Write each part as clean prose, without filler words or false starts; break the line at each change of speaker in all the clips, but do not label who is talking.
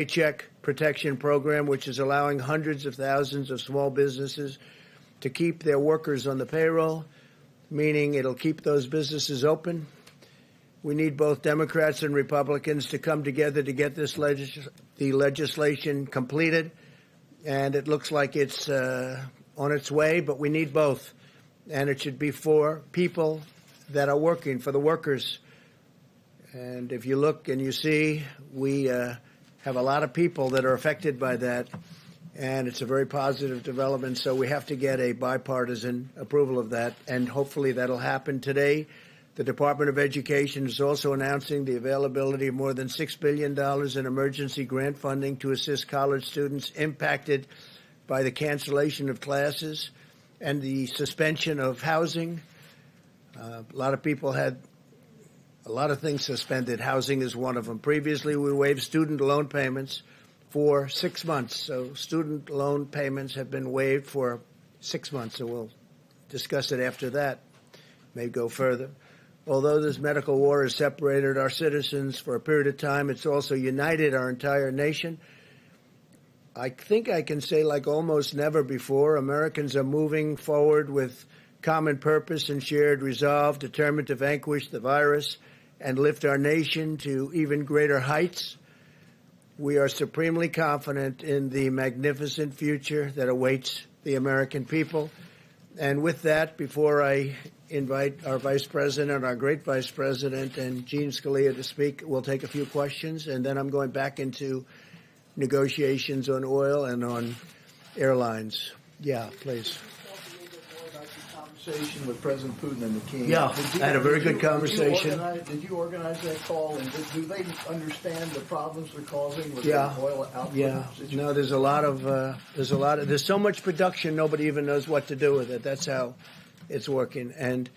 Paycheck Protection Program, which is allowing hundreds of thousands of small businesses to keep their workers on the payroll, meaning it'll keep those businesses open. We need both Democrats and Republicans to come together to get this the legislation completed, and it looks like it's on its way, but we need both, and it should be for people that are working, for the workers. And if you look and you see, we have a lot of people that are affected by that, and it's a very positive development, so we have to get a bipartisan approval of that, and hopefully that'll happen today. The Department of Education is also announcing the availability of more than $6 billion in emergency grant funding to assist college students impacted by the cancellation of classes and the suspension of housing. A lot of people had a lot of things suspended. Housing is one of them. Previously, we waived student loan payments for 6 months. So student loan payments have been waived for 6 months, and we'll discuss it after that. May go further. Although this medical war has separated our citizens for a period of time, it's also united our entire nation. I think I can say, like almost never before, Americans are moving forward with common purpose and shared resolve, determined to vanquish the virus and lift our nation to even greater heights. We are supremely confident in the magnificent future that awaits the American people. And with that, before I invite our Vice President, our great Vice President, and Gene Scalia to speak, we'll take a few questions, and then I'm going back into negotiations on oil and on airlines. Yeah, please.
Conversation with President Putin and the team.
Yeah, I had a very good conversation.
Did you organize that call? And do they understand the problems they're causing with the oil output?
Yeah. No, there's there's so much production, nobody even knows what to do with it. That's how it's working. And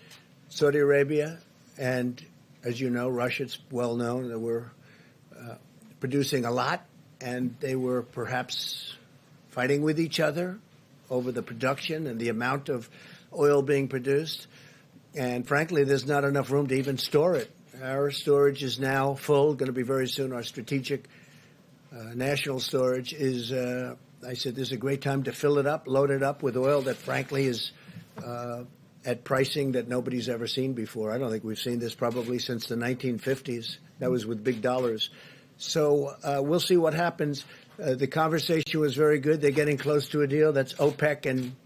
Saudi Arabia and, as you know, Russia, it's well known that we're producing a lot, and they were perhaps fighting with each other over the production and the amount of oil being produced. And frankly, there's not enough room to even store it. Our storage is now full, going to be very soon. Our strategic national storage is, I said, this is a great time to fill it up, load it up with oil that frankly is at pricing that nobody's ever seen before. I don't think we've seen this probably since the 1950s. That was with big dollars. So we'll see what happens. The conversation was very good. They're getting close to a deal. That's OPEC and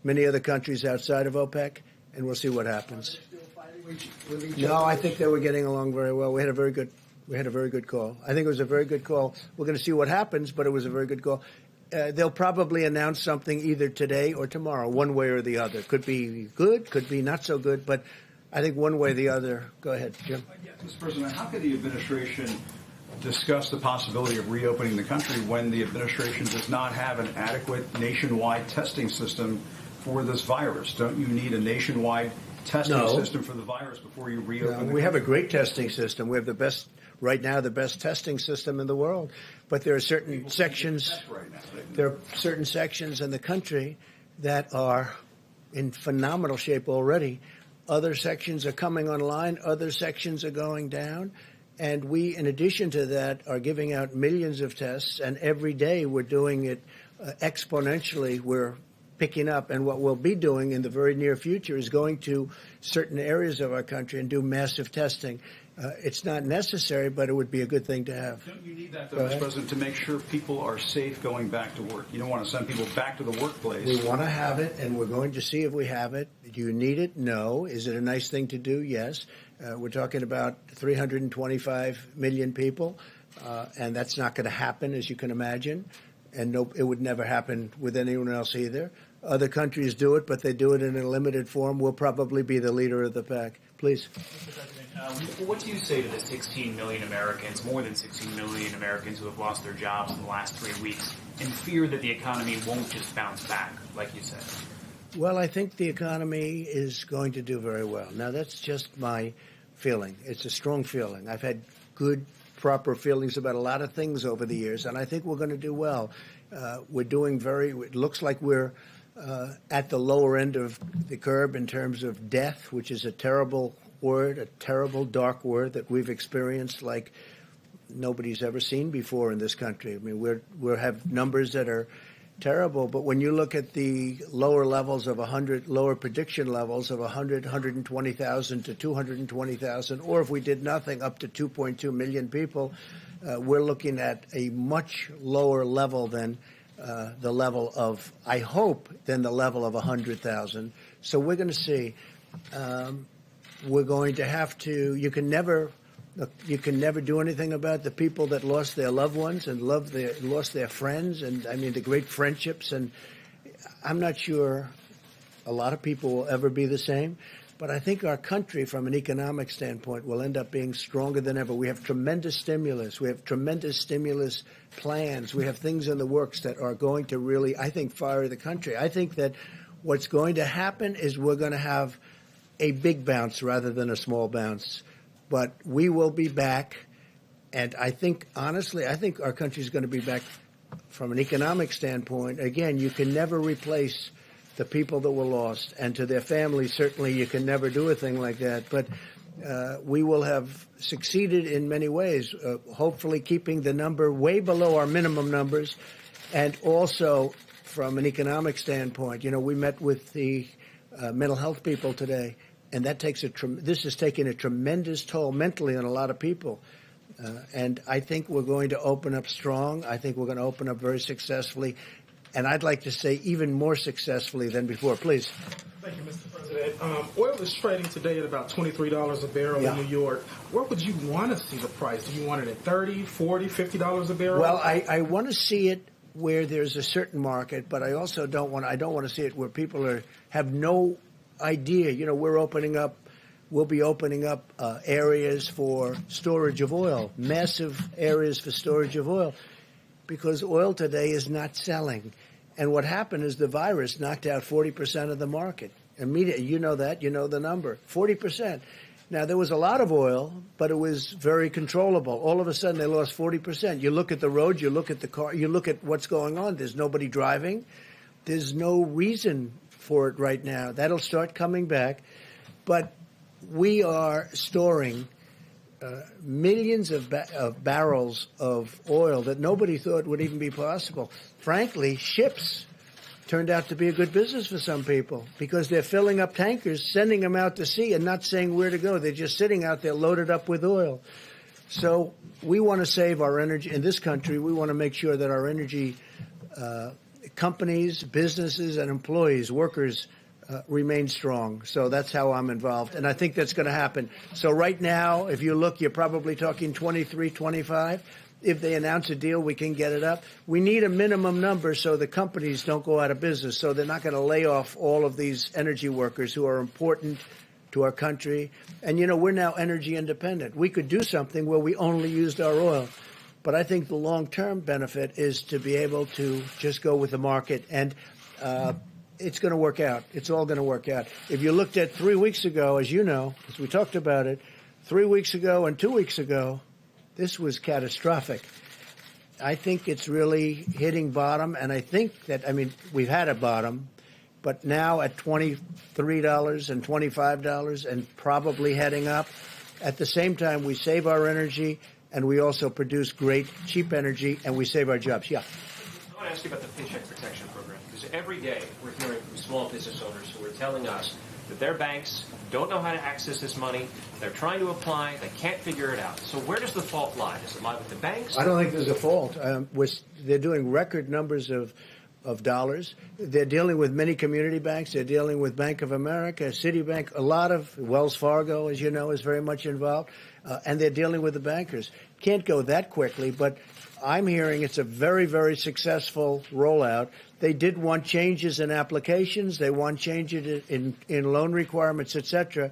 many other countries outside of OPEC, and we'll see what happens.
Are they still fighting with each
No,
other?
I think they were getting along very well. We had a very good call. I think it was a very good call. We're going to see what happens, but it was a very good call. They'll probably announce something either today or tomorrow, one way or the other. Could be good, could be not so good, but I think one way or the other. Go ahead, Jim.
Mr. President, how could the administration discuss the possibility of reopening the country when the administration does not have an adequate nationwide testing system for this virus? Don't you need a nationwide testing system for the virus before you reopen the country?
We have a great testing system. We have the best, right now, the best testing system in the world. But there are certain sections, in the country that are in phenomenal shape already. Other sections are coming online. Other sections are going down. And we, in addition to that, are giving out millions of tests. And every day we're doing it exponentially. We're picking up, and what we'll be doing in the very near future is going to certain areas of our country and do massive testing. It's not necessary, but it would be a good thing to have.
Don't you need that, though, Mr. President, to make sure people are safe going back to work? You don't want to send people back to the workplace.
We want to have it, and we're going to see if we have it. Do you need it? No. Is it a nice thing to do? Yes. We're talking about 325 million people, and that's not going to happen, as you can imagine. And no, it would never happen with anyone else either. Other countries do it, but they do it in a limited form. We'll probably be the leader of the pack. Please.
Mr. President, what do you say to the 16 million Americans, more than 16 million Americans who have lost their jobs in the last 3 weeks and fear that the economy won't just bounce back, like you said?
Well, I think the economy is going to do very well. Now, that's just my feeling. It's a strong feeling. I've had good, proper feelings about a lot of things over the years, and I think we're going to do well. We're doing it looks like we're at the lower end of the curve in terms of death, which is a terrible word, a terrible dark word that we've experienced like nobody's ever seen before in this country. I mean, we have numbers that are terrible, but when you look at the lower levels of 100, lower prediction levels of 100, 120,000 to 220,000, or if we did nothing, up to 2.2 million people, we're looking at a much lower level than the level of, I hope, than the level of 100,000. So we're going to see. We're going to have to. You can never do anything about the people that lost their loved ones and lost their friends, and I mean the great friendships. And I'm not sure a lot of people will ever be the same, but I think our country, from an economic standpoint, will end up being stronger than ever. We have tremendous stimulus. We have tremendous stimulus plans. We have things in the works that are going to really, I think, fire the country. I think that what's going to happen is we're going to have a big bounce rather than a small bounce. But we will be back, and I think, honestly, I think our country is going to be back from an economic standpoint. Again, you can never replace the people that were lost, and to their families, certainly you can never do a thing like that. But we will have succeeded in many ways, hopefully keeping the number way below our minimum numbers, and also from an economic standpoint. You know, we met with the mental health people today, and that takes this is taking a tremendous toll mentally on a lot of people. And I think we're going to open up strong. I think we're going to open up very successfully. And I'd like to say even more successfully than before. Please.
Thank you, Mr. President. Oil is trading today at about $23 a barrel in New York. Where would you want to see the price? Do you want it at $30, $40, $50 a barrel?
Well, I want to see it where there's a certain market, but I also don't want to see it where people have no idea. You know, we'll be opening up areas for storage of oil, massive areas for storage of oil, because oil today is not selling. And what happened is the virus knocked out 40% of the market immediately. You know that. You know the number, 40%. Now, there was a lot of oil, but it was very controllable. All of a sudden, they lost 40%. You look at the road, you look at the car, you look at what's going on. There's nobody driving. There's no reason for it right now. That'll start coming back. But we are storing millions of barrels of oil that nobody thought would even be possible. Frankly, ships turned out to be a good business for some people because they're filling up tankers, sending them out to sea and not saying where to go. They're just sitting out there loaded up with oil. So we want to save our energy in this country. We want to make sure that our energy companies, businesses, and employees, workers, remain strong. So that's how I'm involved. And I think that's going to happen. So right now, if you look, you're probably talking 23, 25. If they announce a deal, we can get it up. We need a minimum number so the companies don't go out of business. So they're not going to lay off all of these energy workers who are important to our country. And, you know, we're now energy independent. We could do something where we only used our oil. But I think the long-term benefit is to be able to just go with the market. And it's going to work out. It's all going to work out. If you looked at 3 weeks ago, as you know, as we talked about it, 3 weeks ago and 2 weeks ago, this was catastrophic. I think it's really hitting bottom, and I think that, I mean, we've had a bottom, but now at $23 and $25 and probably heading up. At the same time, we save our energy, and we also produce great, cheap energy, and we save our jobs. Yeah.
I want to ask you about the Paycheck Protection Program, because every day we're hearing from small business owners who are telling us that their banks don't know how to access this money. They're trying to apply. They can't figure it out. So where does the fault lie? Does it lie with the banks?
I don't think there's a fault. They're doing record numbers of dollars. They're dealing with many community banks. They're dealing with Bank of America, Citibank, a lot of Wells Fargo, as you know, is very much involved. And they're dealing with the bankers. Can't go that quickly, but I'm hearing it's a very, very successful rollout. They did want changes in applications. They want changes in loan requirements, et cetera.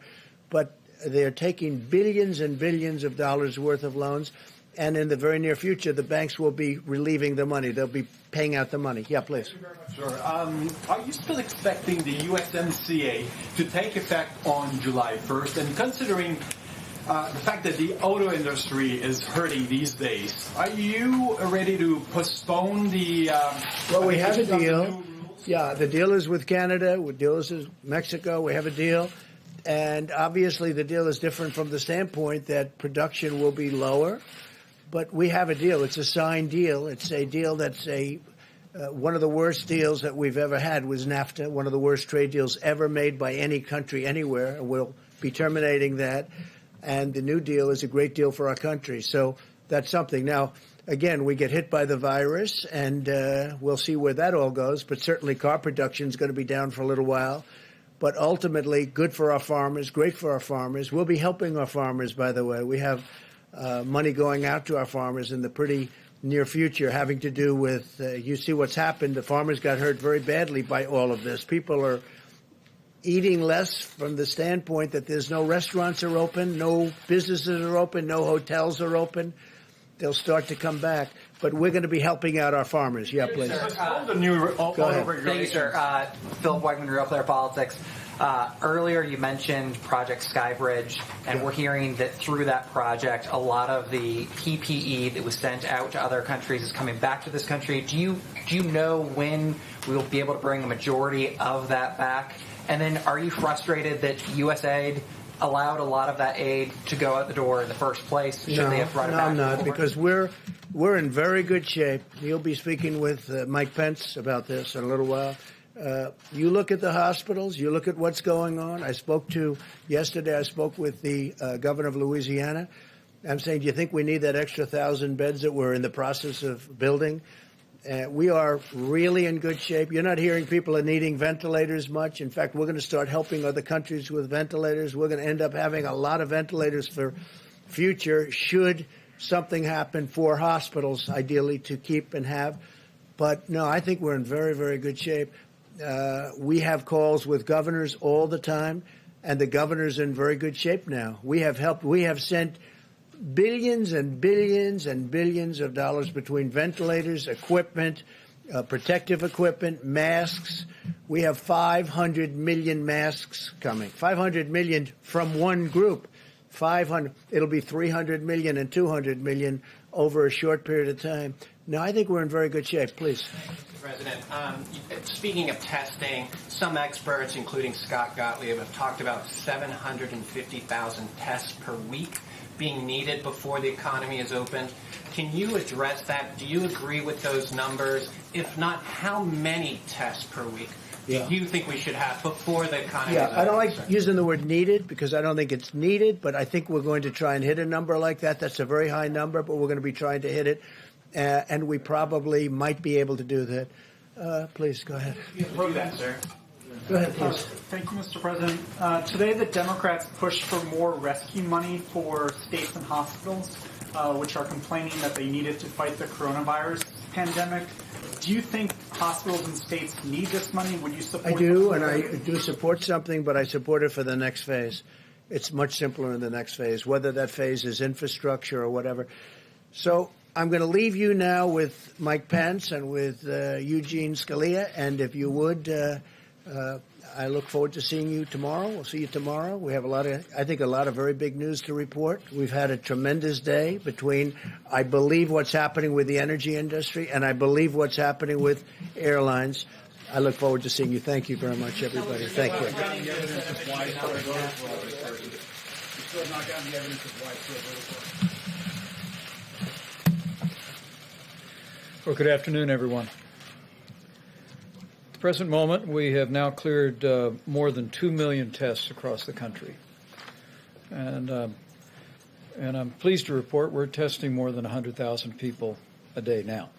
But they're taking billions and billions of dollars worth of loans. And in the very near future, the banks will be relieving the money. They'll be paying out the money. Yeah, please.
Sure. Are you still expecting the USMCA to take effect on July 1st? And considering the fact that the auto industry is hurting these days, are you ready to postpone the...
well, we have a deal. Yeah, the deal is with Canada. The deal is with Mexico. We have a deal. And obviously the deal is different from the standpoint that production will be lower. but we have a deal. It's a signed deal. It's a deal that's one of the worst deals that we've ever had was NAFTA, one of the worst trade deals ever made by any country anywhere. And we'll be terminating that. And the new deal is a great deal for our country. So that's something. Now, again, we get hit by the virus, and we'll see where that all goes. But certainly car production is going to be down for a little while. But ultimately, good for our farmers, great for our farmers. We'll be helping our farmers, by the way. We have money going out to our farmers in the pretty near future having to do with, you see what's happened. The farmers got hurt very badly by all of this. People are eating less from the standpoint that there's no restaurants are open, no businesses are open, no hotels are open. They'll start to come back. But we're going to be helping out our farmers. Yeah, please.
Go ahead. Thank you, sir. Philip Wegman, Real Clear Politics. Earlier you mentioned Project Skybridge, and we're hearing that through that project, a lot of the PPE that was sent out to other countries is coming back to this country. Do you know when we will be able to bring a majority of that back? And then are you frustrated that USAID allowed a lot of that aid to go out the door in the first place? Should they have brought it back?
I'm not, because we're in very good shape. You'll be speaking with Mike Pence about this in a little while. You look at the hospitals, you look at what's going on. Yesterday I spoke with the governor of Louisiana. I'm saying, do you think we need that extra 1,000 beds that we're in the process of building? We are really in good shape. You're not hearing people are needing ventilators much. In fact, we're going to start helping other countries with ventilators. We're going to end up having a lot of ventilators for future should something happen for hospitals, ideally, to keep and have. But, no, I think we're in very, very good shape. We have calls with governors all the time, and the governor's in very good shape now. We have sent billions and billions and billions of dollars between ventilators, equipment, protective equipment, masks. We have 500 million masks coming. 500 million from one group. 500. It'll be 300 million and 200 million over a short period of time. Now, I think we're in very good shape. Please.
President, speaking of testing, some experts, including Scott Gottlieb, have talked about 750,000 tests per week being needed before the economy is opened. Can you address that? Do you agree with those numbers? If not, how many tests per week do you think we should have before the economy is open?
I don't like using the word needed because I don't think it's needed, but I think we're going to try and hit a number like that. That's a very high number, but we're going to be trying to hit it, and we probably might be able to do that. Please, go ahead.
Do that, sir.
Go ahead, please.
Thank you, Mr. President. Today, the Democrats pushed for more rescue money for states and hospitals, which are complaining that they need it to fight the coronavirus pandemic. Do you think hospitals and states need this money? Would you support it?
I do, and I do support something, but I support it for the next phase. It's much simpler in the next phase, whether that phase is infrastructure or whatever. So I'm going to leave you now with Mike Pence and with Eugene Scalia, and if you would, I look forward to seeing you tomorrow. We'll see you tomorrow. We have a lot of very big news to report. We've had a tremendous day between, I believe, what's happening with the energy industry and I believe what's happening with airlines. I look forward to seeing you. Thank you very much, everybody. Thank you.
Well, good afternoon, everyone. At the present moment, we have now cleared more than 2 million tests across the country. And I'm pleased to report we're testing more than 100,000 people a day now.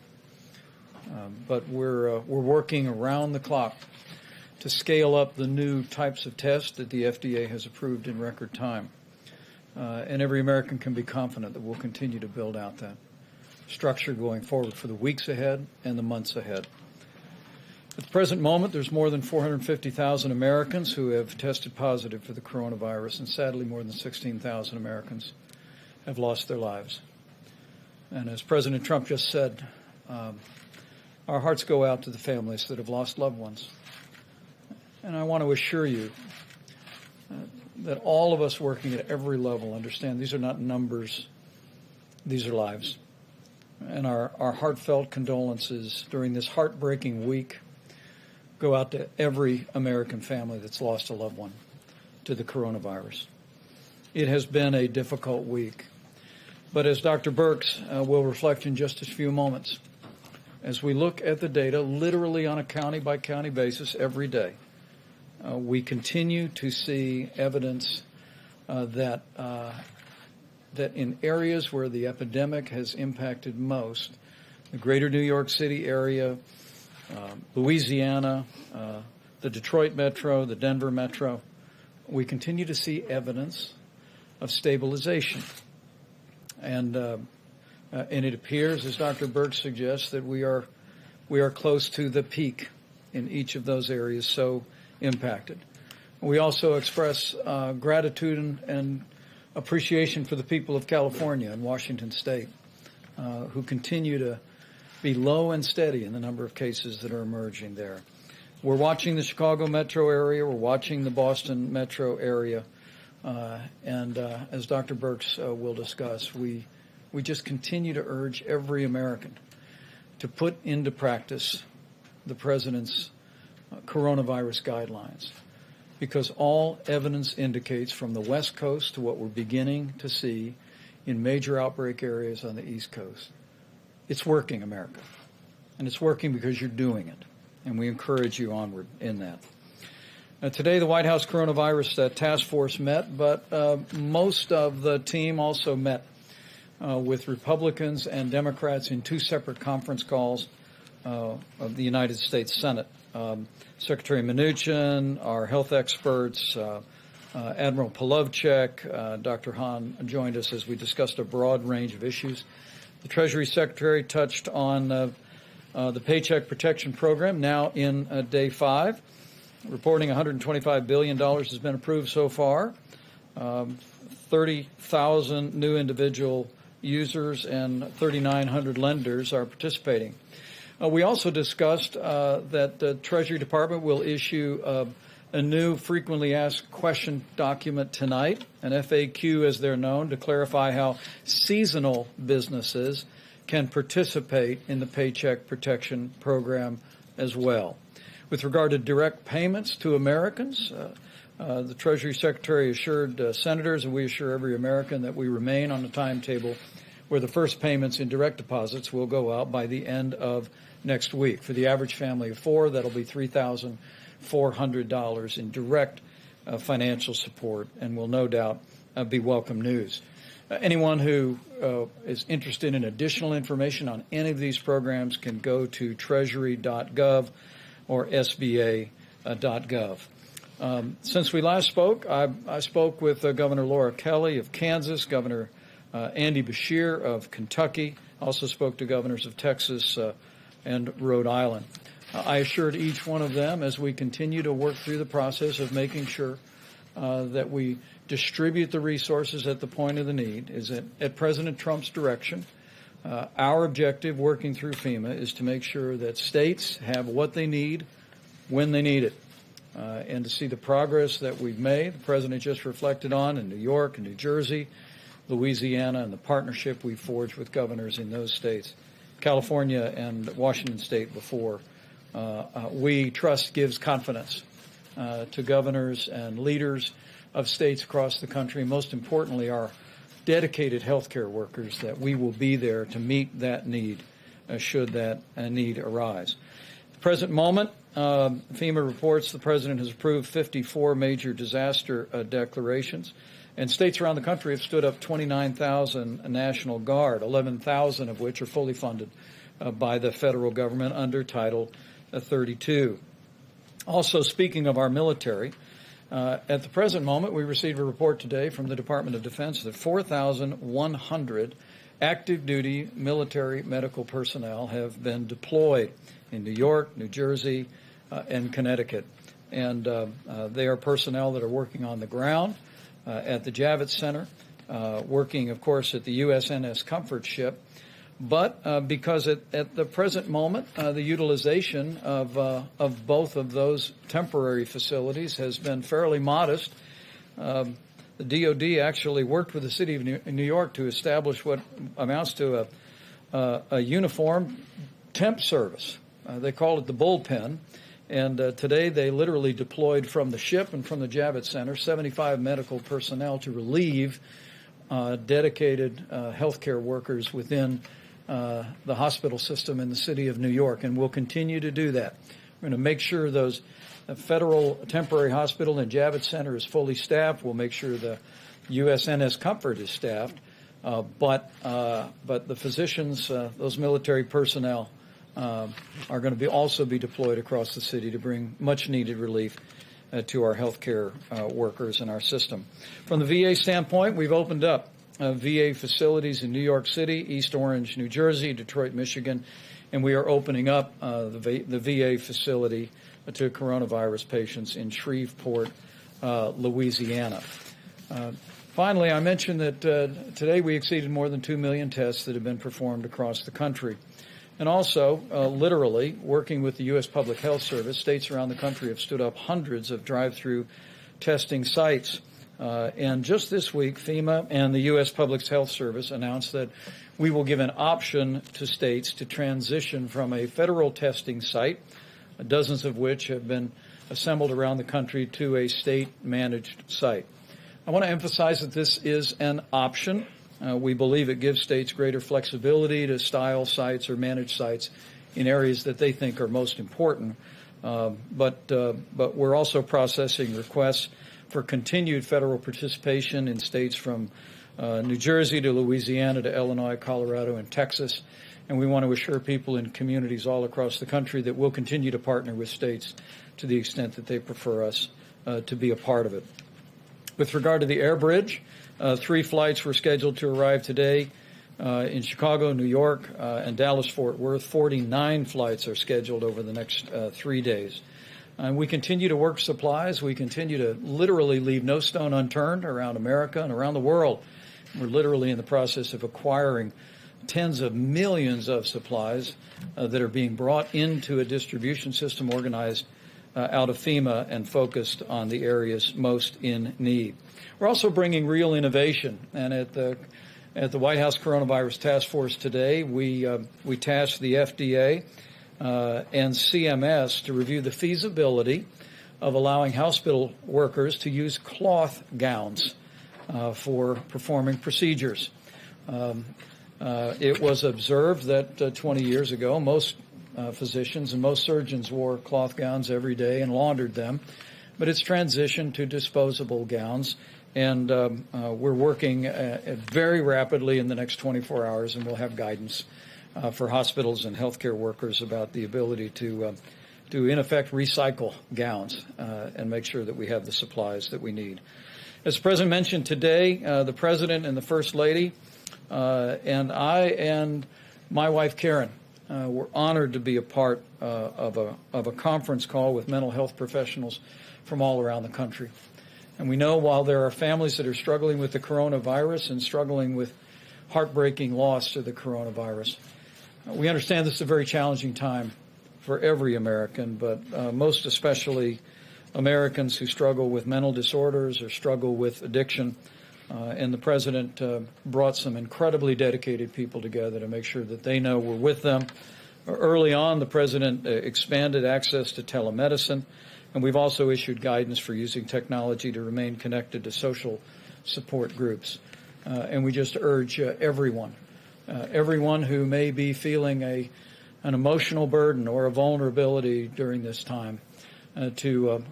But we're working around the clock to scale up the new types of tests that the FDA has approved in record time. And every American can be confident that we'll continue to build out that structure going forward for the weeks ahead and the months ahead. At the present moment, there's more than 450,000 Americans who have tested positive for the coronavirus, and sadly more than 16,000 Americans have lost their lives. And as President Trump just said, our hearts go out to the families that have lost loved ones. And I want to assure you that all of us working at every level understand these are not numbers, these are lives. And our heartfelt condolences during this heartbreaking week go out to every American family that's lost a loved one to the coronavirus. It has been a difficult week. But as Dr. Birx will reflect in just a few moments, as we look at the data literally on a county-by-county basis every day, we continue to see evidence that in areas where the epidemic has impacted most, the greater New York City area, Louisiana, the Detroit metro, the Denver metro, we continue to see evidence of stabilization. And it appears, as Dr. Birx suggests, that we are close to the peak in each of those areas so impacted. We also express gratitude and appreciation for the people of California and Washington State, who continue to be low and steady in the number of cases that are emerging there. We're watching the Chicago metro area. We're watching the Boston metro area. And as Dr. Birx will discuss, we just continue to urge every American to put into practice the President's coronavirus guidelines, because all evidence indicates from the West Coast to what we're beginning to see in major outbreak areas on the East Coast, it's working, America. And it's working because you're doing it. And we encourage you onward in that. Today, the White House Coronavirus Task Force met, but most of the team also met with Republicans and Democrats in two separate conference calls of the United States Senate. Secretary Mnuchin, our health experts, Admiral Polovchek, Dr. Hahn joined us as we discussed a broad range of issues. The Treasury Secretary touched on the Paycheck Protection Program, now in day 5. Reporting $125 billion has been approved so far. 30,000 new individual users and 3,900 lenders are participating. We also discussed that the Treasury Department will issue a new frequently asked question document tonight, an FAQ as they're known, to clarify how seasonal businesses can participate in the Paycheck Protection Program as well. With regard to direct payments to Americans, the Treasury Secretary assured senators, and we assure every American, that we remain on a timetable where the first payments in direct deposits will go out by the end of next week. For the average family of 4, that'll be $3,400 in direct financial support, and will no doubt be welcome news. Anyone who is interested in additional information on any of these programs can go to treasury.gov or sba.gov. Since we last spoke, I spoke with Governor Laura Kelly of Kansas, Governor Andy Beshear of Kentucky, also spoke to governors of Texas and Rhode Island. I assured each one of them, as we continue to work through the process of making sure that we distribute the resources at the point of the need, is that at President Trump's direction, our objective working through FEMA is to make sure that states have what they need when they need it. And to see the progress that we've made, the President just reflected on in New York and New Jersey, Louisiana, and the partnership we forged with governors in those states, California and Washington State before. We trust gives confidence to governors and leaders of states across the country, most importantly our dedicated healthcare workers, that we will be there to meet that need should that need arise. At the present moment, FEMA reports the President has approved 54 major disaster declarations, and states around the country have stood up 29,000 National Guard, 11,000 of which are fully funded by the federal government under Title 32. Also, speaking of our military, at the present moment, we received a report today from the Department of Defense that 4,100 active duty military medical personnel have been deployed in New York, New Jersey, and Connecticut. And they are personnel that are working on the ground at the Javits Center, working, of course, at the USNS Comfort ship. But because at the present moment, the utilization of both of those temporary facilities has been fairly modest. The DOD actually worked with the city of New York to establish what amounts to a uniform temp service. They call it the bullpen. And today they literally deployed from the ship and from the Javits Center 75 medical personnel to relieve dedicated healthcare workers within the hospital system in the city of New York, and we'll continue to do that. We're going to make sure those federal temporary hospital and Javits Center is fully staffed. We'll make sure the USNS Comfort is staffed, but the physicians, those military personnel, are going to also be deployed across the city to bring much-needed relief to our healthcare workers in our system. From the VA standpoint, we've opened up VA facilities in New York City, East Orange, New Jersey, Detroit, Michigan, and we are opening up the VA facility to coronavirus patients in Shreveport, Louisiana. Finally, I mentioned that today we exceeded more than 2 million tests that have been performed across the country. And also, literally, working with the U.S. Public Health Service, states around the country have stood up hundreds of drive-through testing sites. And just this week, FEMA and the U.S. Public Health Service announced that we will give an option to states to transition from a federal testing site, dozens of which have been assembled around the country, to a state-managed site. I want to emphasize that this is an option. We believe it gives states greater flexibility to style sites or manage sites in areas that they think are most important. But we're also processing requests for continued federal participation in states from New Jersey to Louisiana to Illinois, Colorado, and Texas. And we want to assure people in communities all across the country that we'll continue to partner with states to the extent that they prefer us to be a part of it. With regard to the air bridge, 3 flights were scheduled to arrive today in Chicago, New York, and Dallas-Fort Worth. 49 flights are scheduled over the next 3 days. And we continue to work supplies. We continue to literally leave no stone unturned around America and around the world. We're literally in the process of acquiring tens of millions of supplies that are being brought into a distribution system organized out of FEMA and focused on the areas most in need. We're also bringing real innovation, and at the White House Coronavirus Task Force today, we tasked the FDA and CMS to review the feasibility of allowing hospital workers to use cloth gowns for performing procedures. It was observed that 20 years ago, most physicians and most surgeons wore cloth gowns every day and laundered them, but it's transitioned to disposable gowns, and we're working very rapidly in the next 24 hours, and we'll have guidance for hospitals and healthcare workers about the ability to in effect recycle gowns and make sure that we have the supplies that we need. As the President mentioned today, the President and the First Lady and I and my wife Karen we're honored to be a part of a conference call with mental health professionals from all around the country. And we know while there are families that are struggling with the coronavirus and struggling with heartbreaking loss to the coronavirus, we understand this is a very challenging time for every American, but most especially Americans who struggle with mental disorders or struggle with addiction. And the President brought some incredibly dedicated people together to make sure that they know we're with them. Early on, the President expanded access to telemedicine, and we've also issued guidance for using technology to remain connected to social support groups. And we just urge everyone who may be feeling an emotional burden or a vulnerability during this time to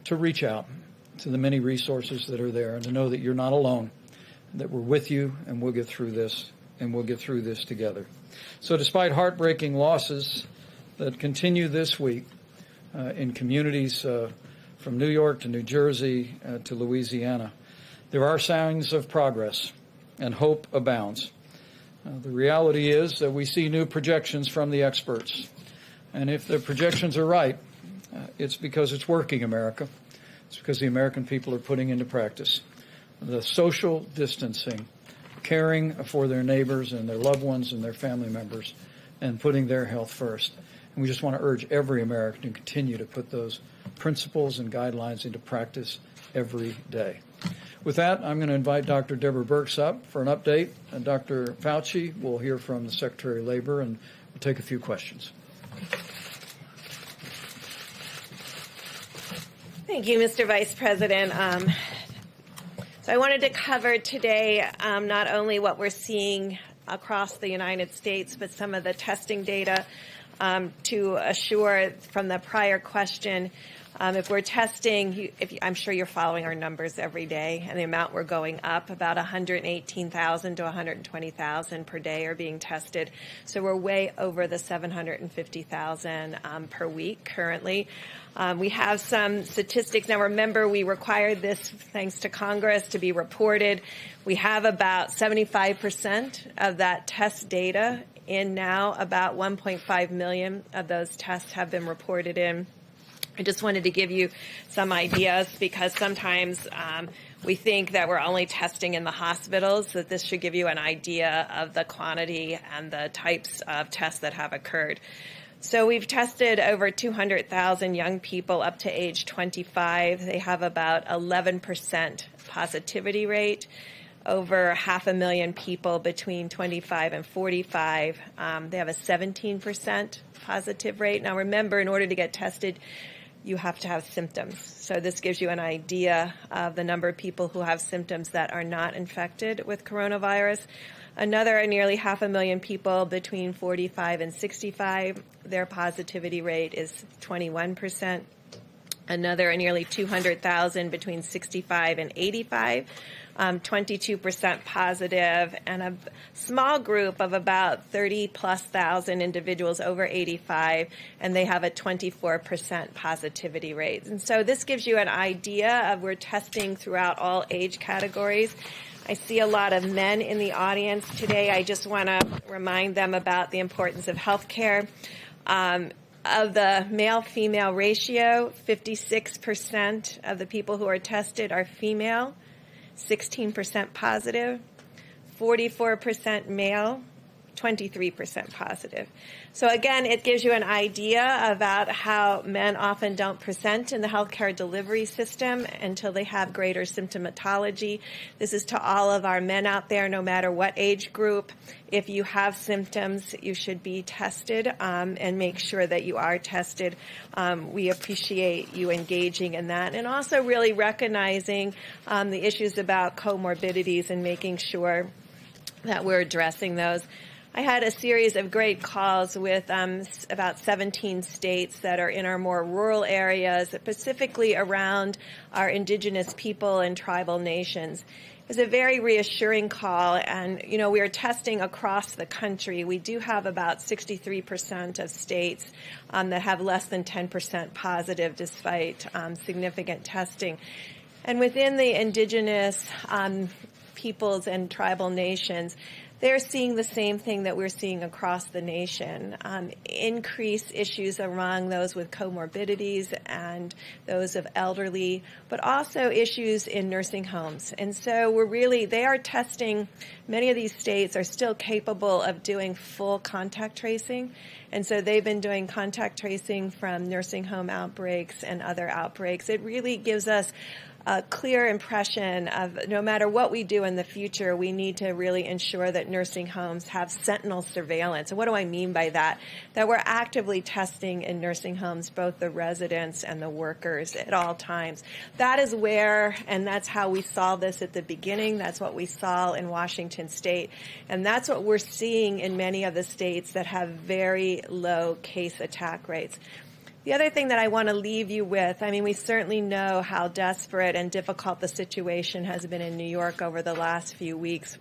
reach out to the many resources that are there, and to know that you're not alone, that we're with you, and we'll get through this, and we'll get through this together. So despite heartbreaking losses that continue this week in communities from New York to New Jersey to Louisiana, there are signs of progress, and hope abounds. The reality is that we see new projections from the experts, and if the projections are right, it's because it's working, America. It's because the American people are putting into practice the social distancing, caring for their neighbors and their loved ones and their family members, and putting their health first. And we just want to urge every American to continue to put those principles and guidelines into practice every day. With that, I'm going to invite Dr. Deborah Birx up for an update. And Dr. Fauci will hear from the Secretary of Labor, and we'll take a few questions.
Thank you, Mr. Vice President. So I wanted to cover today not only what we're seeing across the United States, but some of the testing data to assure from the prior question, if we're testing, I'm sure you're following our numbers every day, and the amount we're going up, about 118,000 to 120,000 per day are being tested. So we're way over the 750,000 per week currently. We have some statistics. Now, remember, we required this, thanks to Congress, to be reported. We have about 75% of that test data in now. About 1.5 million of those tests have been reported in. I just wanted to give you some ideas because sometimes we think that we're only testing in the hospitals, that this should give you an idea of the quantity and the types of tests that have occurred. So we've tested over 200,000 young people up to age 25. They have about 11% positivity rate. Over 500,000 people between 25 and 45. They have a 17% positive rate. Now remember, in order to get tested, you have to have symptoms. So this gives you an idea of the number of people who have symptoms that are not infected with coronavirus. Another nearly 500,000 people between 45 and 65, their positivity rate is 21%. Another nearly 200,000 between 65 and 85, 22% positive, and a small group of about 30+ thousand individuals over 85, and they have a 24% positivity rate. And so this gives you an idea of we're testing throughout all age categories. I see a lot of men in the audience today. I just want to remind them about the importance of health care. Of the male-female ratio, 56% of the people who are tested are female, 16% positive, 44% male, 23% positive. So again, it gives you an idea about how men often don't present in the healthcare delivery system until they have greater symptomatology. This is to all of our men out there, no matter what age group. If you have symptoms, you should be tested and make sure that you are tested. We appreciate you engaging in that, and also really recognizing the issues about comorbidities and making sure that we're addressing those. I had a series of great calls with about 17 states that are in our more rural areas, specifically around our indigenous people and tribal nations. It was a very reassuring call, and, you know, we are testing across the country. We do have about 63% of states that have less than 10% positive despite significant testing. And within the indigenous peoples and tribal nations, they're seeing the same thing that we're seeing across the nation, increased issues among those with comorbidities and those of elderly, but also issues in nursing homes. And so they are testing, many of these states are still capable of doing full contact tracing. And so they've been doing contact tracing from nursing home outbreaks and other outbreaks. It really gives us a clear impression of no matter what we do in the future, we need to really ensure that nursing homes have sentinel surveillance. And what do I mean by that? That we're actively testing in nursing homes, both the residents and the workers at all times. That is where, and that's how we saw this at the beginning. That's what we saw in Washington State. And that's what we're seeing in many of the states that have very low case attack rates. The other thing that I want to leave you with, I mean, we certainly know how desperate and difficult the situation has been in New York over the last few weeks.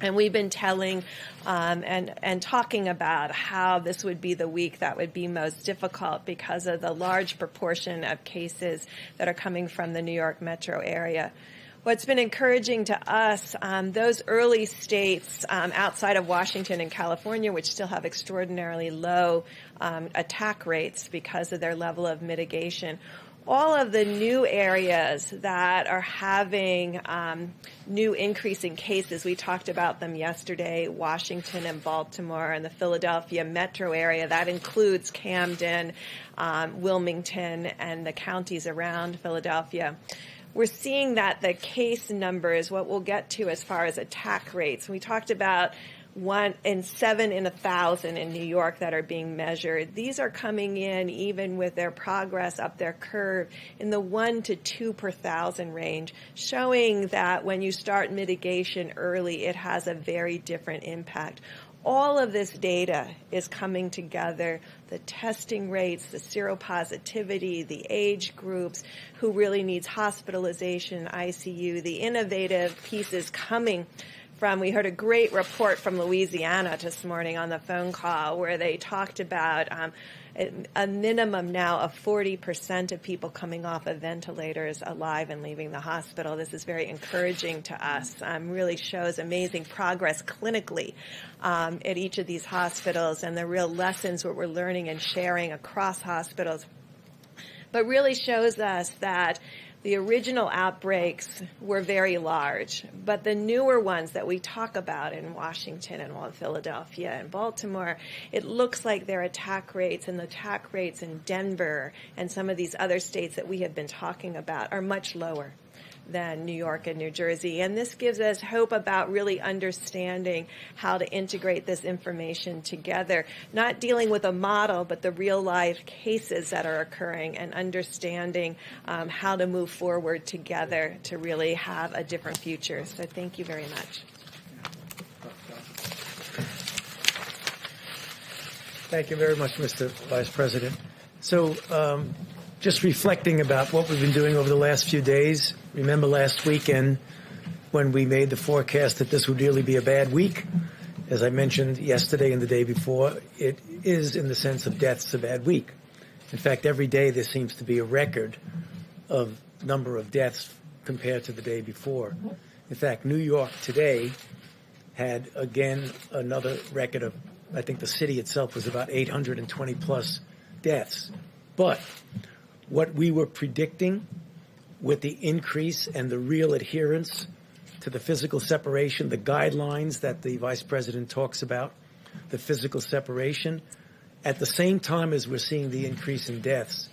And we've been telling and talking about how this would be the week that would be most difficult because of the large proportion of cases that are coming from the New York metro area. What's been encouraging to us, those early states outside of Washington and California, which still have extraordinarily low attack rates because of their level of mitigation, all of the new areas that are having new increasing cases, we talked about them yesterday, Washington and Baltimore and the Philadelphia metro area. That includes Camden, Wilmington, and the counties around Philadelphia. We're seeing that the case numbers, what we'll get to as far as attack rates, we talked about 1 and 7 in 1,000 in New York that are being measured. These are coming in, even with their progress up their curve, in the 1 to 2 per 1,000 range, showing that when you start mitigation early, it has a very different impact. All of this data is coming together, the testing rates, the seropositivity, the age groups, who really needs hospitalization, ICU, the innovative pieces coming from, we heard a great report from Louisiana this morning on the phone call where they talked about a minimum now of 40% of people coming off of ventilators alive and leaving the hospital. This is very encouraging to us. Really shows amazing progress clinically at each of these hospitals and the real lessons what we're learning and sharing across hospitals. But really shows us that the original outbreaks were very large, but the newer ones that we talk about in Washington and Philadelphia and Baltimore, it looks like their attack rates and the attack rates in Denver and some of these other states that we have been talking about are much lower than New York and New Jersey. And this gives us hope about really understanding how to integrate this information together, not dealing with a model, but the real life cases that are occurring and understanding how to move forward together to really have a different future. So thank you very much.
Thank you very much, Mr. Vice President. So just reflecting about what we've been doing over the last few days, remember last weekend when we made the forecast that this would really be a bad week? As I mentioned yesterday and the day before, it is, in the sense of deaths, a bad week. In fact, every day there seems to be a record of number of deaths compared to the day before. In fact, New York today had, again, another record of, I think the city itself was about 820 plus deaths. But what we were predicting with the increase and the real adherence to the physical separation, the guidelines that the Vice President talks about, the physical separation, at the same time as we're seeing the increase in deaths,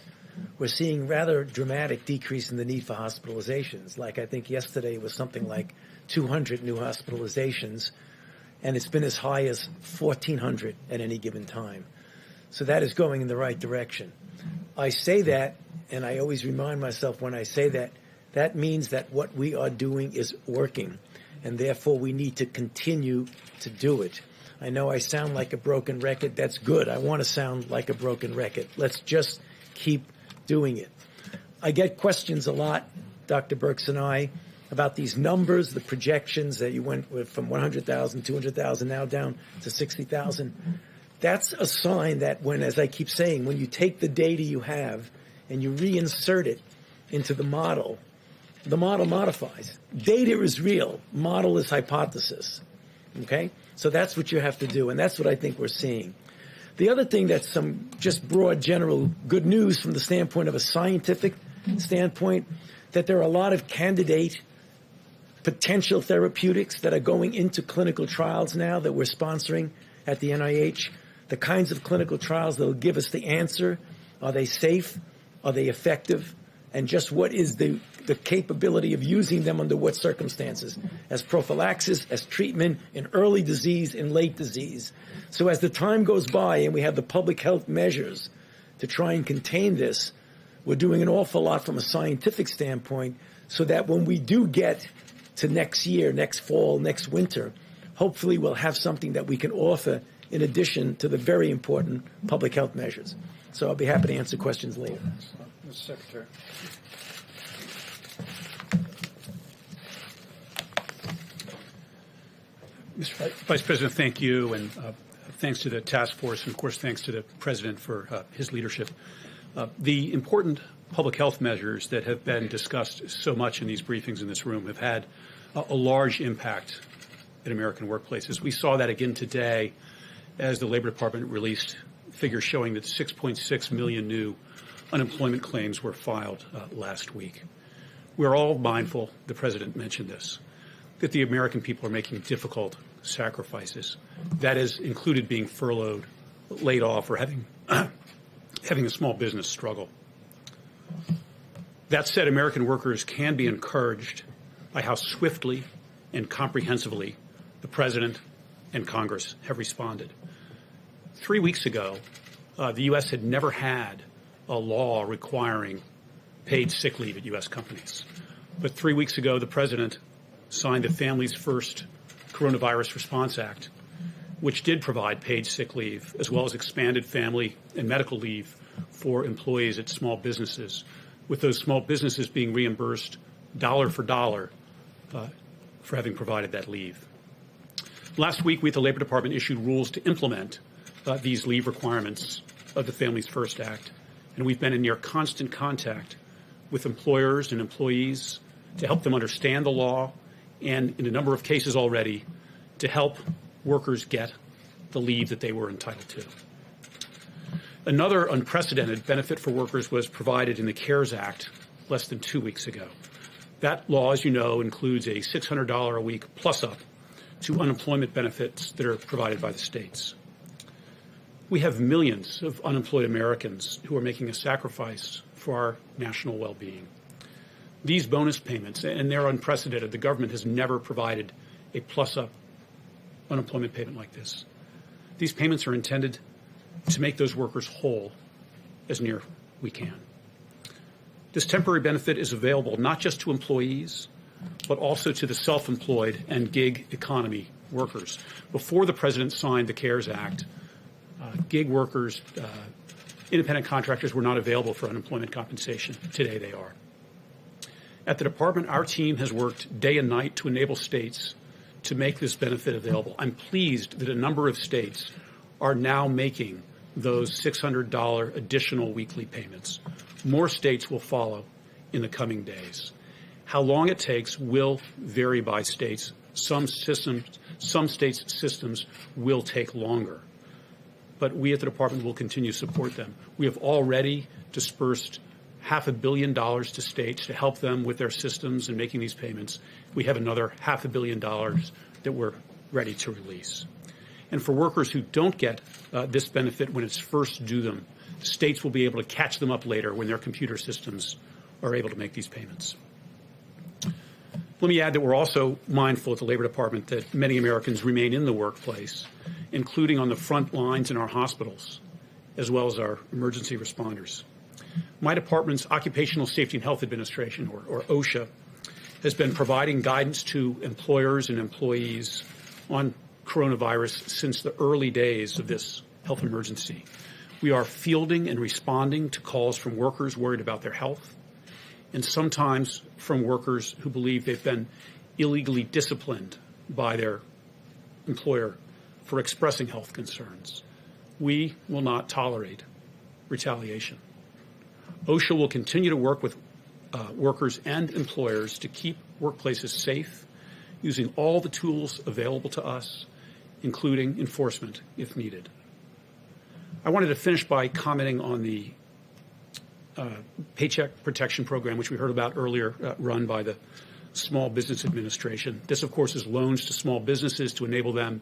we're seeing rather dramatic decrease in the need for hospitalizations. Like I think yesterday was something like 200 new hospitalizations, and it's been as high as 1,400 at any given time. So that is going in the right direction. I say that, and I always remind myself when I say that, that means that what we are doing is working, and therefore we need to continue to do it. I know I sound like a broken record. That's good. I want to sound like a broken record. Let's just keep doing it. I get questions a lot, Dr. Birx and I, about these numbers, the projections that you went from 100,000, 200,000, now down to 60,000. That's a sign that when, as I keep saying, when you take the data you have and you reinsert it into the model modifies. Data is real. Model is hypothesis. Okay? So that's what you have to do, and that's what I think we're seeing. The other thing that's some just broad general good news from the standpoint of a scientific standpoint, that there are a lot of candidate potential therapeutics that are going into clinical trials now that we're sponsoring at the NIH. The kinds of clinical trials that will give us the answer. Are they safe? Are they effective? And just what is the capability of using them under what circumstances? As prophylaxis, as treatment, in early disease, in late disease. So as the time goes by and we have the public health measures to try and contain this, we're doing an awful lot from a scientific standpoint so that when we do get to next year, next fall, next winter, hopefully we'll have something that we can offer in addition to the very important public health measures. So I'll be happy to answer questions later.
Mr. Secretary.
Mr. Vice President, thank you, and thanks to the task force, and of course thanks to the President for his leadership. The important public health measures that have been discussed so much in these briefings in this room have had a large impact in American workplaces. We saw that again today as the Labor Department released figures showing that 6.6 million new unemployment claims were filed last week. We're all mindful, the President mentioned this, that the American people are making difficult sacrifices. That has included being furloughed, laid off, or having a small business struggle. That said, American workers can be encouraged by how swiftly and comprehensively the President, and Congress have responded. 3 weeks ago, the U.S. had never had a law requiring paid sick leave at U.S. companies. But 3 weeks ago, the President signed the Families First Coronavirus Response Act, which did provide paid sick leave, as well as expanded family and medical leave for employees at small businesses, with those small businesses being reimbursed dollar for dollar for having provided that leave. Last week, we at the Labor Department issued rules to implement these leave requirements of the Families First Act, and we've been in near constant contact with employers and employees to help them understand the law, and in a number of cases already, to help workers get the leave that they were entitled to. Another unprecedented benefit for workers was provided in the CARES Act less than 2 weeks ago. That law, as you know, includes a $600 a week plus-up to unemployment benefits that are provided by the states. We have millions of unemployed Americans who are making a sacrifice for our national well-being. These bonus payments, and they're unprecedented, the government has never provided a plus-up unemployment payment like this. These payments are intended to make those workers whole as near we can. This temporary benefit is available not just to employees, but also to the self-employed and gig economy workers. Before the President signed the CARES Act, gig workers, independent contractors were not available for unemployment compensation. Today they are. At the Department, our team has worked day and night to enable states to make this benefit available. I'm pleased that a number of states are now making those $600 additional weekly payments. More states will follow in the coming days. How long it takes will vary by states. Some states' systems will take longer. But we at the Department will continue to support them. We have already dispersed $500 million to states to help them with their systems and making these payments. We have another $500 million that we're ready to release. And for workers who don't get this benefit when it's first due them, states will be able to catch them up later when their computer systems are able to make these payments. Let me add that we're also mindful at the Labor Department that many Americans remain in the workplace, including on the front lines in our hospitals, as well as our emergency responders. My department's Occupational Safety and Health Administration, or OSHA, has been providing guidance to employers and employees on coronavirus since the early days of this health emergency. We are fielding and responding to calls from workers worried about their health, and sometimes from workers who believe they've been illegally disciplined by their employer for expressing health concerns. We will not tolerate retaliation. OSHA will continue to work with workers and employers to keep workplaces safe, using all the tools available to us, including enforcement if needed. I wanted to finish by commenting on the Paycheck Protection Program, which we heard about earlier, run by the Small Business Administration. This, of course, is loans to small businesses to enable them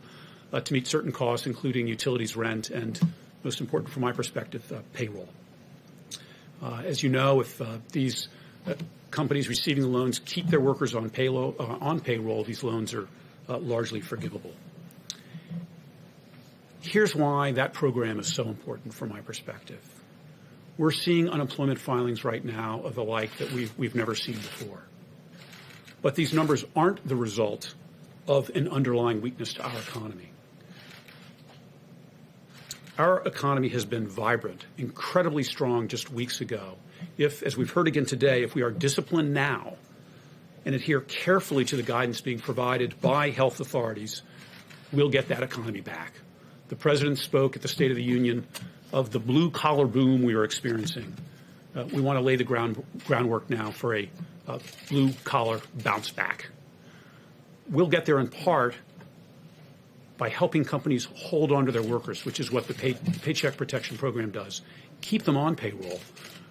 to meet certain costs, including utilities, rent, and, most important from my perspective, payroll. As you know, if these companies receiving the loans keep their workers on payroll, these loans are largely forgivable. Here's why that program is so important from my perspective. We're seeing unemployment filings right now of the like that we've never seen before. But these numbers aren't the result of an underlying weakness to our economy. Our economy has been vibrant, incredibly strong just weeks ago. If, as we've heard again today, if we are disciplined now and adhere carefully to the guidance being provided by health authorities, we'll get that economy back. The President spoke at the State of the Union of the blue-collar boom we are experiencing. We want to lay the groundwork now for a blue-collar bounce back. We'll get there in part by helping companies hold on to their workers, which is what the Paycheck Protection Program does. Keep them on payroll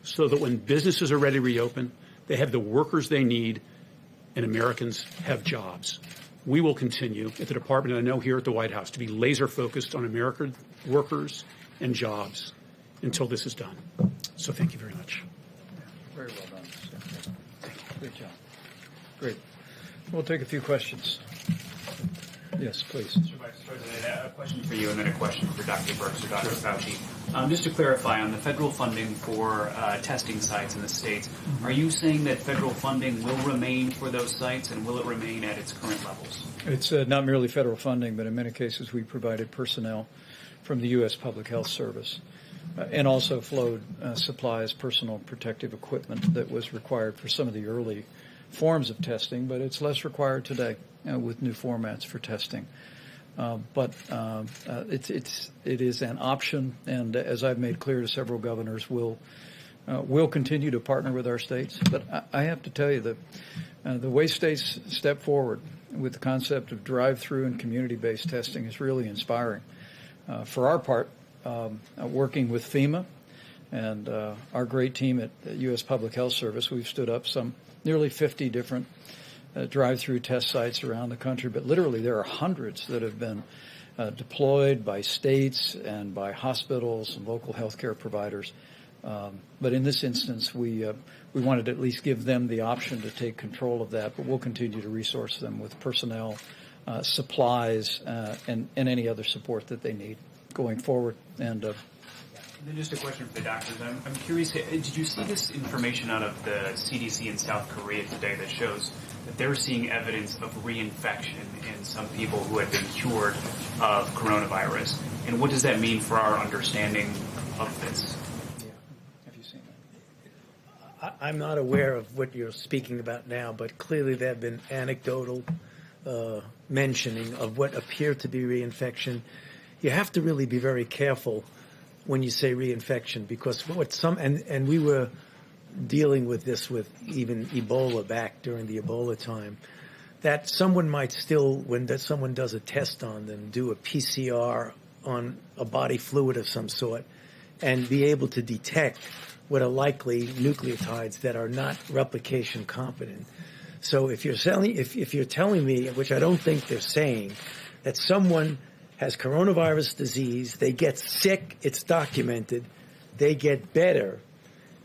so that when businesses are ready to reopen, they have the workers they need and Americans have jobs. We will continue at the Department, and I know here at the White House, to be laser focused on American workers and jobs until this is done. So thank you very much.
Very well done. Thank you. Great job. Great. We'll take a few questions. Yes, please.
Mr. Vice President, a question for you and then a question for Dr. Birx or Dr. Fauci. Just to clarify, on the federal funding for testing sites in the states, are you saying that federal funding will remain for those sites, and will it remain at its current levels?
It's not merely federal funding, but in many cases we provided personnel from the U.S. Public Health Service and also flowed supplies, personal protective equipment that was required for some of the early forms of testing, but it's less required today with new formats for testing. But it is an option, and as I've made clear to several governors, we'll continue to partner with our states. But I have to tell you that the way states step forward with the concept of drive-through and community-based testing is really inspiring. For our part, working with FEMA and our great team at the U.S. Public Health Service, we've stood up some nearly 50 different drive-through test sites around the country, but literally there are hundreds that have been deployed by states and by hospitals and local healthcare providers. But in this instance, we wanted to at least give them the option to take control of that, but we'll continue to resource them with personnel, supplies, and any other support that they need going forward. And
then just a question for the doctors. I'm curious, did you see this information out of the CDC in South Korea today that shows that they're seeing evidence of reinfection in some people who had been cured of coronavirus? And what does that mean for our understanding of this?
Yeah. Have you seen that?
I'm not aware of what you're speaking about now, but clearly there have been anecdotal mentioning of what appeared to be reinfection. You have to really be very careful when you say reinfection, because and we were dealing with this with even Ebola back during the Ebola time, that someone might still, when someone does a test on them, do a PCR on a body fluid of some sort and be able to detect what are likely nucleotides that are not replication competent. So if you're telling me, which I don't think they're saying, that someone has coronavirus disease, they get sick, it's documented, they get better,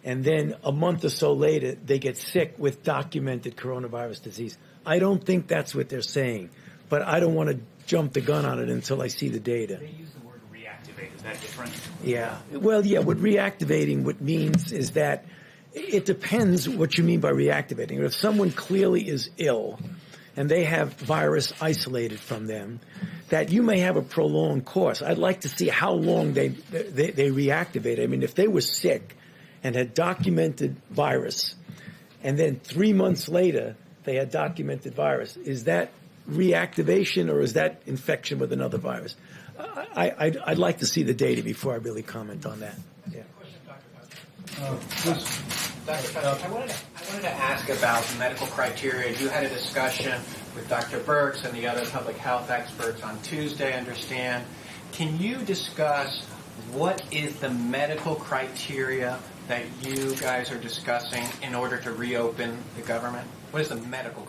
and then a month or so later they get sick with documented coronavirus disease. I don't think that's what they're saying, but I don't want to jump the gun on it until I see the data.
They use the word reactivate. Is that different?
Yeah. Well, yeah, what reactivating means is that it depends what you mean by reactivating. If someone clearly is ill and they have virus isolated from them, that you may have a prolonged course. I'd like to see how long they reactivate. I mean, if they were sick and had documented virus, and then 3 months later they had documented virus, is that reactivation or is that infection with another virus? I'd like to see the data before I really comment on that. Yeah.
Dr. Fauci, I wanted to ask about medical criteria. You had a discussion with Dr. Birx and the other public health experts on Tuesday, I understand. Can you discuss what is the medical criteria that you guys are discussing in order to reopen the government? What is the medical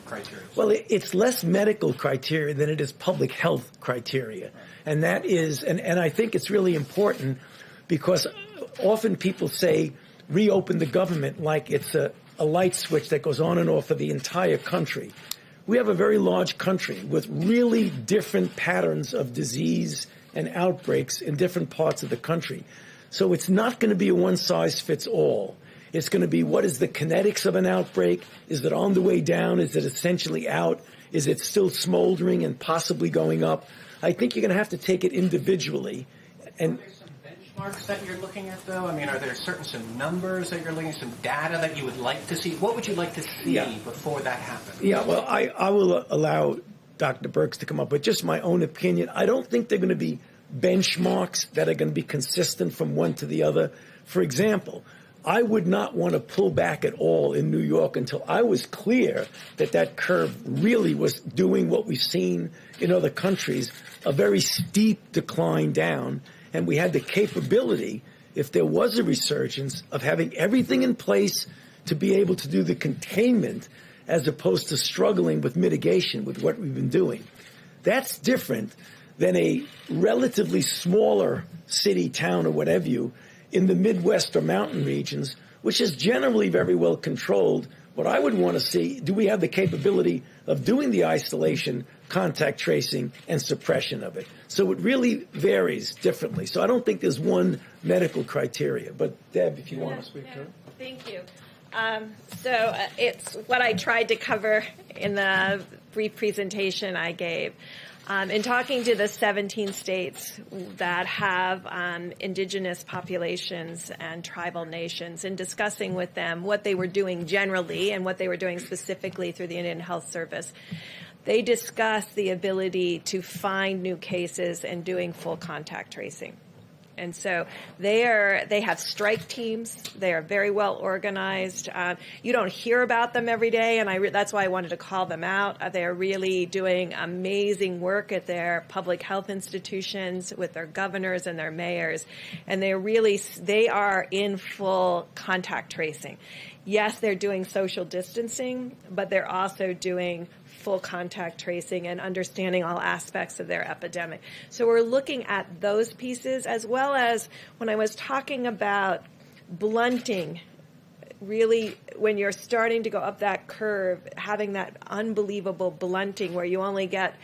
criteria?
Well, it's less medical criteria than it is public health criteria. And that is, and I think it's really important because often people say reopen the government like it's a light switch that goes on and off for the entire country. We have a very large country with really different patterns of disease and outbreaks in different parts of the country. So it's not going to be a one-size-fits-all. It's going to be, what is the kinetics of an outbreak? Is it on the way down? Is it essentially out? Is it still smoldering and possibly going up? I think you're going to have to take it individually. And
benchmarks that you're looking at, though? I mean, are there some numbers that you're looking at, some data that you would like to see? What would you like to see before that happens?
Yeah, well, I will allow Dr. Birx to come up with just my own opinion. I don't think they're going to be benchmarks that are going to be consistent from one to the other. For example, I would not want to pull back at all in New York until I was clear that that curve really was doing what we've seen in other countries, a very steep decline down. And we had the capability, if there was a resurgence, of having everything in place to be able to do the containment as opposed to struggling with mitigation with what we've been doing. That's different than a relatively smaller city, town, or whatever you, in the Midwest or mountain regions, which is generally very well controlled. What I would want to see, do we have the capability of doing the isolation
contact tracing and suppression of it. So it really varies differently. So I don't think there's one medical criteria. But Deb, if you want to speak to it.
Thank you. So it's what I tried to cover in the brief presentation I gave. In talking to the 17 states that have indigenous populations and tribal nations and discussing with them what they were doing generally and what they were doing specifically through the Indian Health Service, they discussed the ability to find new cases and doing full contact tracing. And so they have strike teams. They are very well organized. You don't hear about them every day, and that's why I wanted to call them out. They are really doing amazing work at their public health institutions with their governors and their mayors, and they are in full contact tracing. Yes, they're doing social distancing, but they're also doing full contact tracing and understanding all aspects of their epidemic. So we're looking at those pieces, as well as when I was talking about blunting, really when you're starting to go up that curve, having that unbelievable blunting where you only get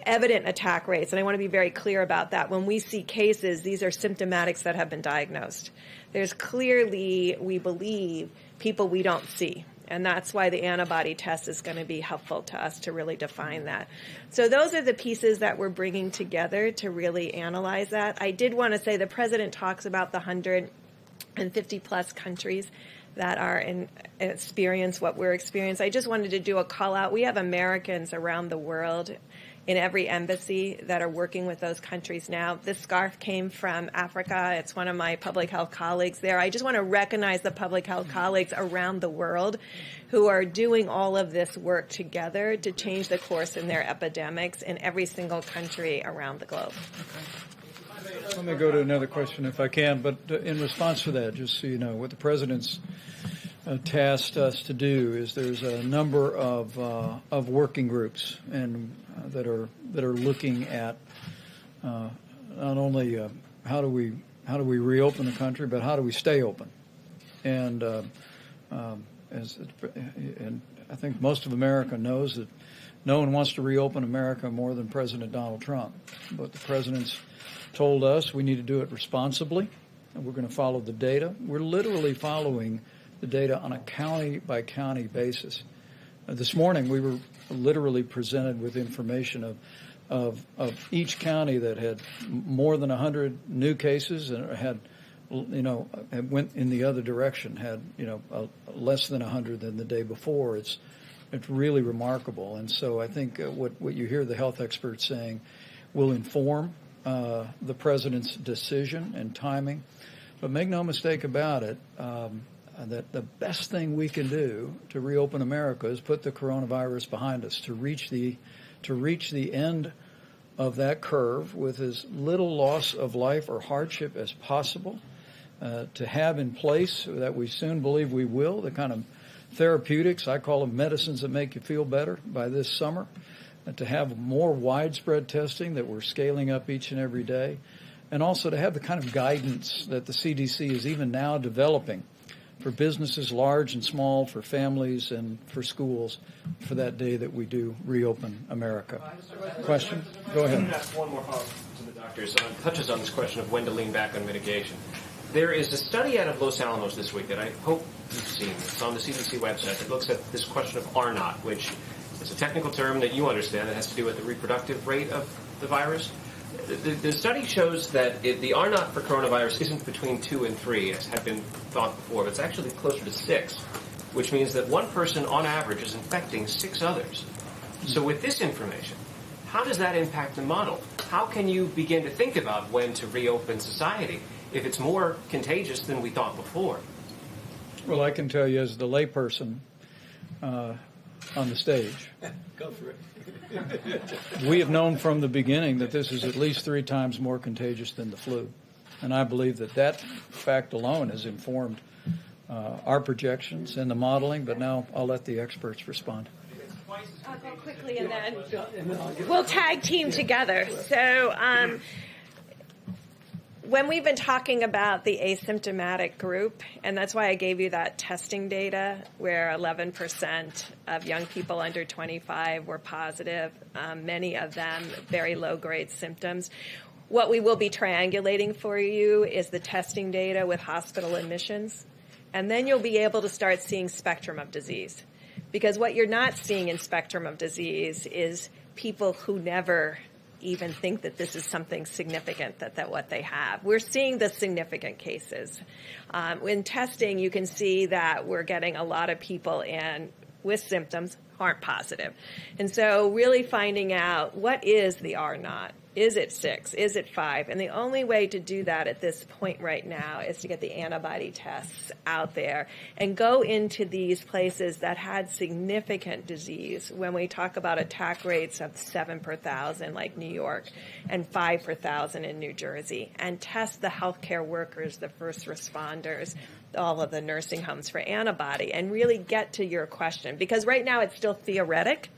evident attack rates. And I want to be very clear about that. When we see cases, these are symptomatics that have been diagnosed. There's clearly, we believe, people we don't see. And that's why the antibody test is going to be helpful to us to really define that. So those are the pieces that we're bringing together to really analyze that. I did want to say the president talks about the 150 plus countries that are experience what we're experiencing. I just wanted to do a call out. We have Americans around the world in every embassy that are working with those countries now. This scarf came from Africa. It's one of my public health colleagues there. I just want to recognize the public health colleagues around the world who are doing all of this work together to change the course in their epidemics in every single country around the globe.
Let me go to another question if I can, but in response to that, just so you know, what the President's tasked us to do is there's a number of working groups and that are looking at not only how do we reopen the country, but how do we stay open, and and I think most of America knows that no one wants to reopen America more than President Donald Trump, but the President's told us we need to do it responsibly, and we're going to follow the data. We're literally following the data on a county-by-county basis. This morning, we were literally presented with information of each county that had more than 100 new cases and had, went in the other direction, had, less than 100 than the day before. It's really remarkable. And so I think what you hear the health experts saying will inform the President's decision and timing. But make no mistake about it, that the best thing we can do to reopen America is put the coronavirus behind us, to reach the end of that curve with as little loss of life or hardship as possible, to have in place that we soon believe we will, the kind of therapeutics, I call them medicines that make you feel better, by this summer, to have more widespread testing that we're scaling up each and every day, and also to have the kind of guidance that the CDC is even now developing for businesses large and small, for families and for schools, for that day that we do reopen America. Question? Go ahead.
I'm going to ask one more follow-up to the doctors. Touches on this question of when to lean back on mitigation. There is a study out of Los Alamos this week that I hope you've seen. It's on the CDC website. It looks at this question of R0, which is a technical term that you understand. It has to do with the reproductive rate of the virus. The study shows that the R0 for coronavirus isn't between 2 and 3, as had been thought before, but it's actually closer to 6, which means that one person on average is infecting 6 others. So with this information, how does that impact the model? How can you begin to think about when to reopen society if it's more contagious than we thought before?
Well, I can tell you as the layperson on the stage.
Go for it.
We have known from the beginning that this is at least 3 times more contagious than the flu. And I believe that fact alone has informed our projections and the modeling, but now I'll let the experts respond.
I'll go quickly and then we'll tag team together. So when we've been talking about the asymptomatic group, and that's why I gave you that testing data where 11% of young people under 25 were positive, many of them very low-grade symptoms. What we will be triangulating for you is the testing data with hospital admissions, and then you'll be able to start seeing spectrum of disease. Because what you're not seeing in spectrum of disease is people who never even think that this is something significant, that what they have. We're seeing the significant cases. In testing, you can see that we're getting a lot of people in with symptoms aren't positive. And so really finding out what is the R naught. Is it 6? Is it 5? And the only way to do that at this point right now is to get the antibody tests out there and go into these places that had significant disease. When we talk about attack rates of 7 per 1,000 like New York and 5 per 1,000 in New Jersey, and test the healthcare workers, the first responders, all of the nursing homes for antibody, and really get to your question. Because right now it's still theoretic.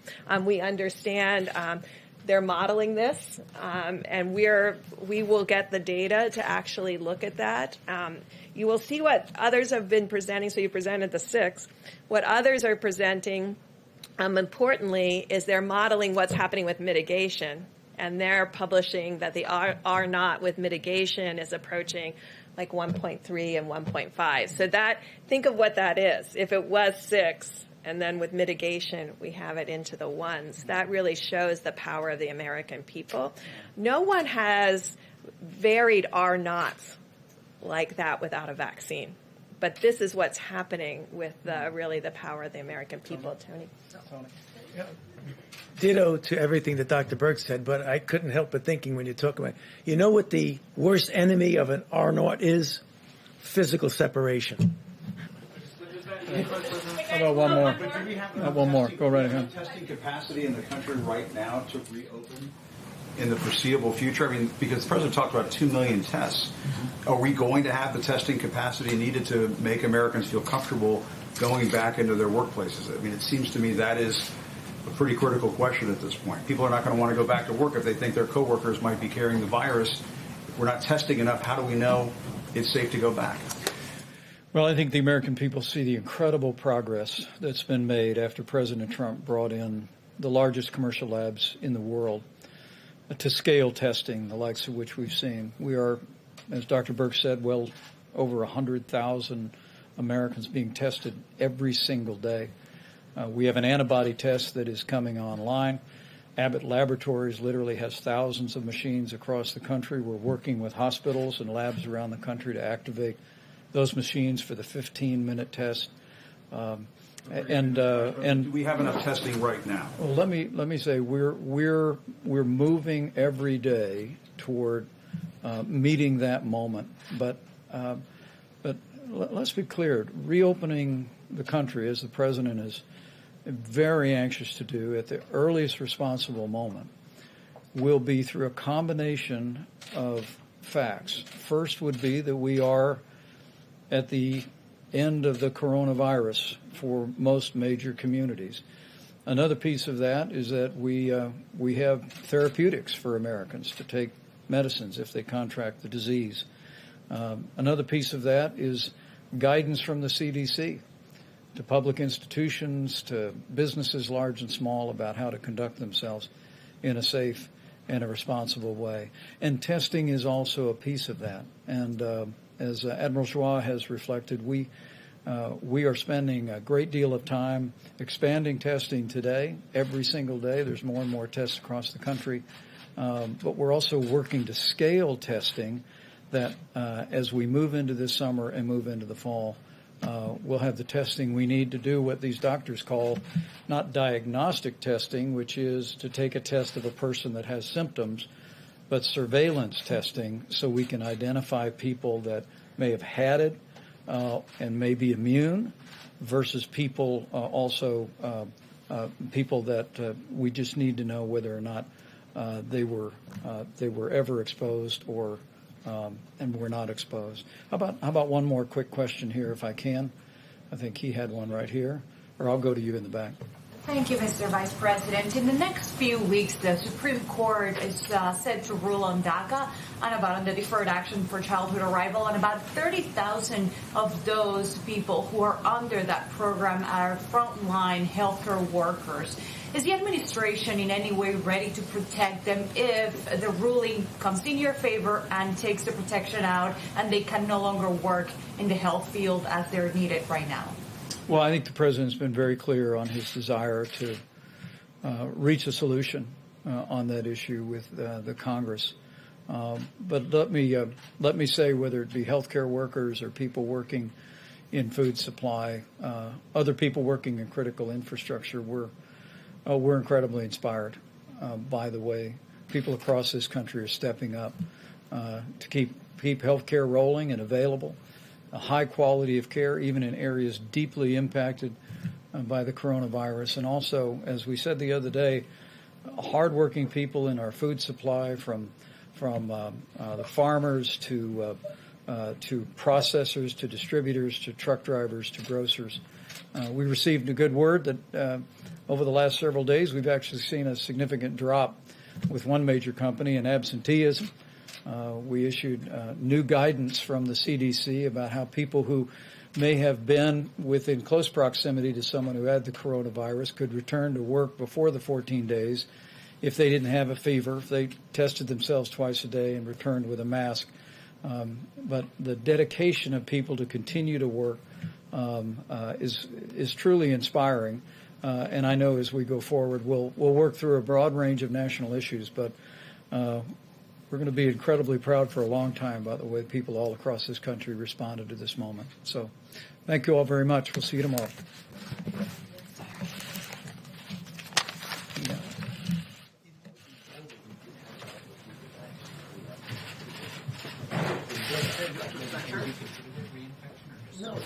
We understand they're modeling this, and we will get the data to actually look at that. You will see what others have been presenting. So you presented the 6. What others are presenting, importantly, is they're modeling what's happening with mitigation, and they're publishing that the R naught with mitigation is approaching like 1.3 and 1.5. So that, think of what that is. If it was 6, and then with mitigation, we have it into the 1s. That really shows the power of the American people. No one has varied R naughts like that without a vaccine. But this is what's happening with really the power of the American people, Tony.
Yeah. Ditto to everything that Dr. Burke said, but I couldn't help but thinking when you talk about, you know what the worst enemy of an R naught is? Physical separation.
How about one more? One more. Go right ahead.
Testing capacity in the country right now to reopen in the foreseeable future? I mean, because the president talked about 2 million tests. Are we going to have the testing capacity needed to make Americans feel comfortable going back into their workplaces? I mean, it seems to me that is a pretty critical question at this point. People are not going to want to go back to work if they think their coworkers might be carrying the virus. If we're not testing enough, how do we know it's safe to go back?
Well, I think the American people see the incredible progress that's been made after President Trump brought in the largest commercial labs in the world to scale testing, the likes of which we've seen. We are, as Dr. Burke said, well over 100,000 Americans being tested every single day. We have an antibody test that is coming online. Abbott Laboratories literally has thousands of machines across the country. We're working with hospitals and labs around the country to activate those machines for the 15-minute test. And
do we have enough testing right now?
Well, let me say we're moving every day toward meeting that moment. But let's be clear: reopening the country, as the president is very anxious to do at the earliest responsible moment, will be through a combination of facts. First would be that we are at the end of the coronavirus for most major communities. Another piece of that is that we have therapeutics for Americans to take medicines if they contract the disease. Another piece of that is guidance from the CDC to public institutions, to businesses large and small, about how to conduct themselves in a safe and a responsible way. And testing is also a piece of that. And as Admiral Joie has reflected, we are spending a great deal of time expanding testing today. Every single day there's more and more tests across the country. But we're also working to scale testing that as we move into this summer and move into the fall, we'll have the testing we need to do what these doctors call not diagnostic testing, which is to take a test of a person that has symptoms, but surveillance testing, so we can identify people that may have had it and may be immune versus people people that we just need to know whether or not they were ever exposed or and were not exposed. How about one more quick question here, if I can? I think he had one right here, or I'll go to you in the back.
Thank you, Mr. Vice President. In the next few weeks, the Supreme Court is set to rule on DACA and on the Deferred Action for Childhood Arrival, and about 30,000 of those people who are under that program are frontline healthcare workers. Is the administration in any way ready to protect them if the ruling comes in your favor and takes the protection out and they can no longer work in the health field as they're needed right now?
Well, I think the president's been very clear on his desire to reach a solution on that issue with the Congress. But let me say, whether it be healthcare workers or people working in food supply, other people working in critical infrastructure, we're incredibly inspired by the way people across this country are stepping up to keep healthcare rolling and available. A high quality of care, even in areas deeply impacted by the coronavirus. And also, as we said the other day, hardworking people in our food supply, from the farmers to processors to distributors to truck drivers to grocers. We received a good word that over the last several days we've actually seen a significant drop with one major company in absenteeism. We issued new guidance from the CDC about how people who may have been within close proximity to someone who had the coronavirus could return to work before the 14 days if they didn't have a fever, if they tested themselves twice a day and returned with a mask. But the dedication of people to continue to work is truly inspiring. And I know as we go forward, we'll work through a broad range of national issues, but we're going to be incredibly proud for a long time by the way people all across this country responded to this moment. So thank you all very much. We'll see you tomorrow.
No.